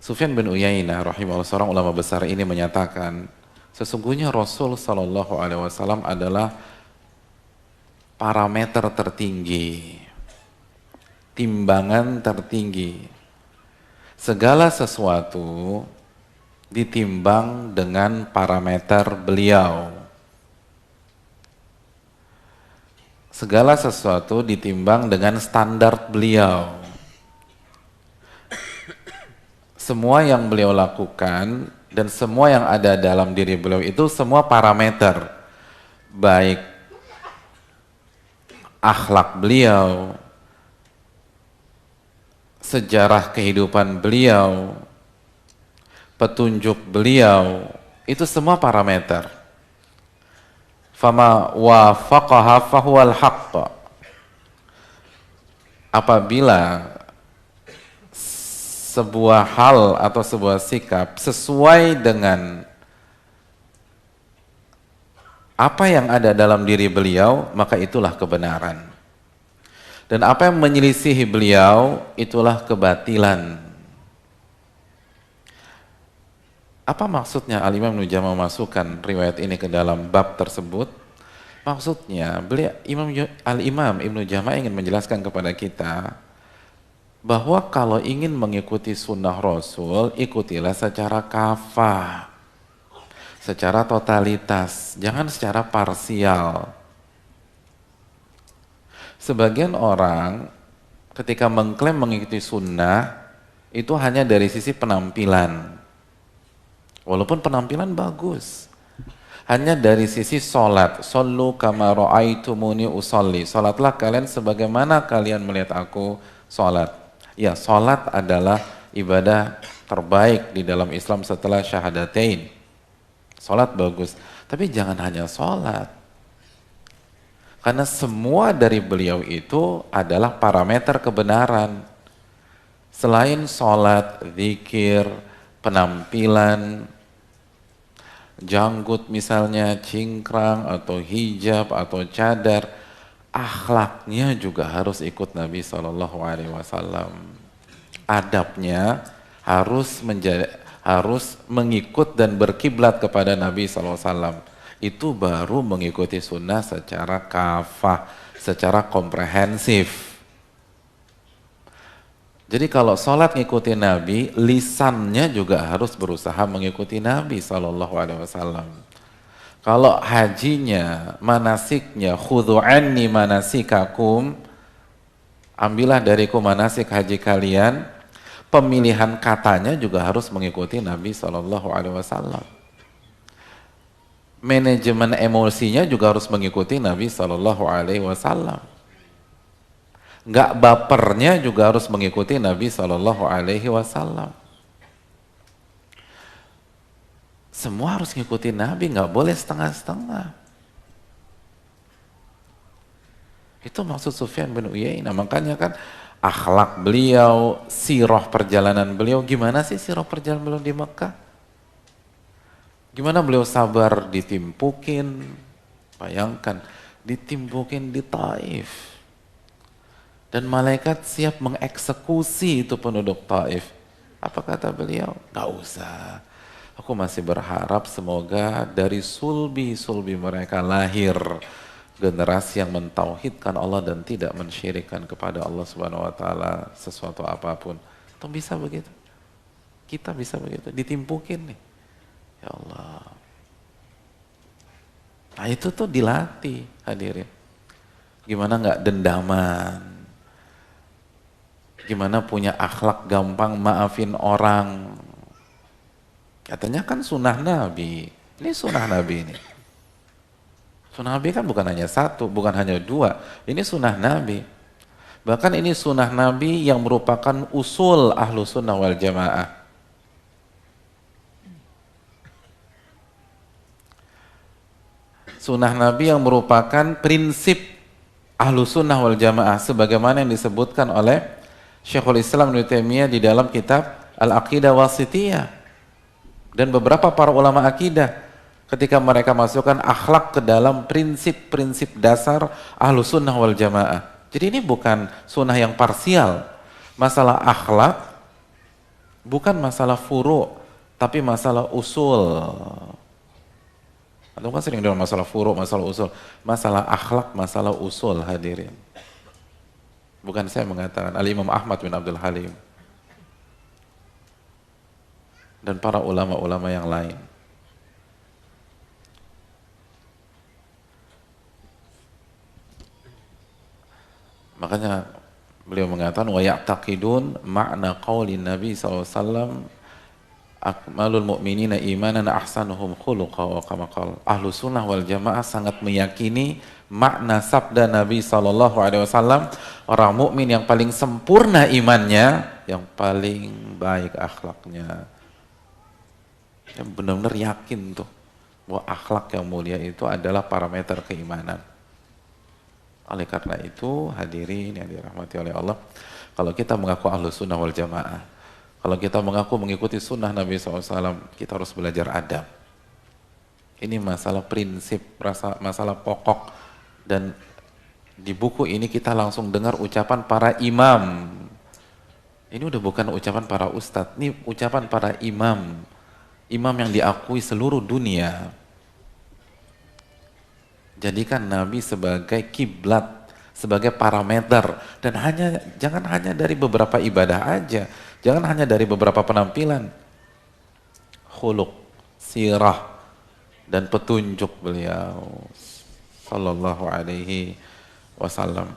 Sufyan bin Uyainah rahimahullah, seorang ulama besar ini menyatakan, sesungguhnya Rasul Shallallahu Alaihi Wasallam adalah parameter tertinggi, timbangan tertinggi. Segala sesuatu ditimbang dengan parameter beliau. Segala sesuatu ditimbang dengan standar beliau. Semua yang beliau lakukan dan semua yang ada dalam diri beliau itu semua parameter, baik akhlak beliau, sejarah kehidupan beliau, petunjuk beliau, itu semua parameter. Fama wafaqaha fahuwal haqq. Apabila sebuah hal atau sebuah sikap sesuai dengan apa yang ada dalam diri beliau, maka itulah kebenaran. Dan apa yang menyelisihi beliau, itulah kebatilan. Apa maksudnya Al-Imam Ibnu Jama'ah memasukkan riwayat ini ke dalam bab tersebut? Maksudnya, Al-Imam Ibnu Jama'ah ingin menjelaskan kepada kita bahwa kalau ingin mengikuti sunnah Rasul, ikutilah secara kafah, secara totalitas, jangan secara parsial. Sebagian orang ketika mengklaim mengikuti sunnah, itu hanya dari sisi penampilan. Walaupun penampilan bagus. Hanya dari sisi sholat. Sallu kama ra'aitumuni usolli. Sholatlah kalian sebagaimana kalian melihat aku sholat. Ya, sholat adalah ibadah terbaik di dalam Islam setelah syahadatain. Sholat bagus, tapi jangan hanya sholat. Karena semua dari beliau itu adalah parameter kebenaran. Selain sholat, zikir, penampilan, janggut misalnya, cingkrang, atau hijab, atau cadar, akhlaknya juga harus ikut Nabi SAW. Adabnya harus mengikut dan berkiblat kepada Nabi SAW. Itu baru mengikuti sunnah secara kafah, secara komprehensif. Jadi kalau sholat ngikuti Nabi, lisannya juga harus berusaha mengikuti Nabi SAW. Kalau hajinya, manasiknya, khudhu anni manasikakum, ambillah dariku manasik haji kalian, pemilihan katanya juga harus mengikuti Nabi SAW. Manajemen emosinya juga harus mengikuti Nabi SAW. Nggak bapernya juga harus mengikuti Nabi SAW. Semua harus ngikuti Nabi, nggak boleh setengah-setengah. Itu maksud Sufyan bin Uyainah. Makanya kan akhlak beliau, sirah perjalanan beliau, gimana sih sirah perjalanan beliau di Mekah? Gimana beliau sabar ditimpukin, bayangkan, ditimpukin di Taif. Dan malaikat siap mengeksekusi itu penduduk Taif. Apa kata beliau? Gak usah. Aku masih berharap semoga dari sulbi-sulbi mereka lahir generasi yang mentauhidkan Allah dan tidak mensyirikkan kepada Allah Subhanahu wa taala sesuatu apapun. Atau bisa begitu? Kita bisa begitu, ditimpukin nih. Ya Allah. Nah itu tuh dilatih, hadirin. Gimana nggak dendaman? Gimana punya akhlak gampang maafin orang? Katanya kan sunnah Nabi. Ini sunnah Nabi ini. Sunnah Nabi kan bukan hanya satu, bukan hanya dua. Ini sunnah Nabi. Bahkan ini sunnah Nabi yang merupakan usul ahlu sunnah wal jamaah. Sunnah Nabi yang merupakan prinsip ahlu sunnah wal jamaah. Sebagaimana yang disebutkan oleh Syekhul Islam Ibnu Taimiyah di dalam kitab Al-Aqidah Wasithiyah. Dan beberapa para ulama akidah ketika mereka masukkan akhlak ke dalam prinsip-prinsip dasar ahlu sunnah wal jamaah. Jadi ini bukan sunnah yang parsial. Masalah akhlak Bukan masalah furu, tapi masalah usul. Atau kan sering dengar masalah furu, masalah usul. Masalah akhlak, masalah usul hadirin. Bukan saya mengatakan, Al-Imam Ahmad bin Abdul Halim. Dan para ulama-ulama yang lain. Makanya beliau mengatakan wa ya'taqidun makna qauli Nabi SAW akmalul mu'minina imanan ahsanuhum khuluqa wa kama qala. Ahlu sunnah wal jamaah sangat meyakini makna sabda Nabi SAW, orang mukmin yang paling sempurna imannya, yang paling baik akhlaknya. Yang benar-benar yakin tuh bahwa akhlak yang mulia itu adalah parameter keimanan. Oleh karena itu, hadirin yang dirahmati oleh Allah, kalau kita mengaku ahlu sunnah wal jamaah, kalau kita mengaku mengikuti sunnah Nabi SAW, kita harus belajar adab. Ini masalah prinsip, masalah pokok, dan di buku ini kita langsung dengar ucapan para imam. Ini udah bukan ucapan para ustadz, ini ucapan para imam. Imam yang diakui seluruh dunia. Jadikan Nabi sebagai kiblat, sebagai parameter, dan jangan hanya dari beberapa ibadah aja, jangan hanya dari beberapa penampilan, khuluq, sirah, dan petunjuk beliau sallallahu alaihi wasallam.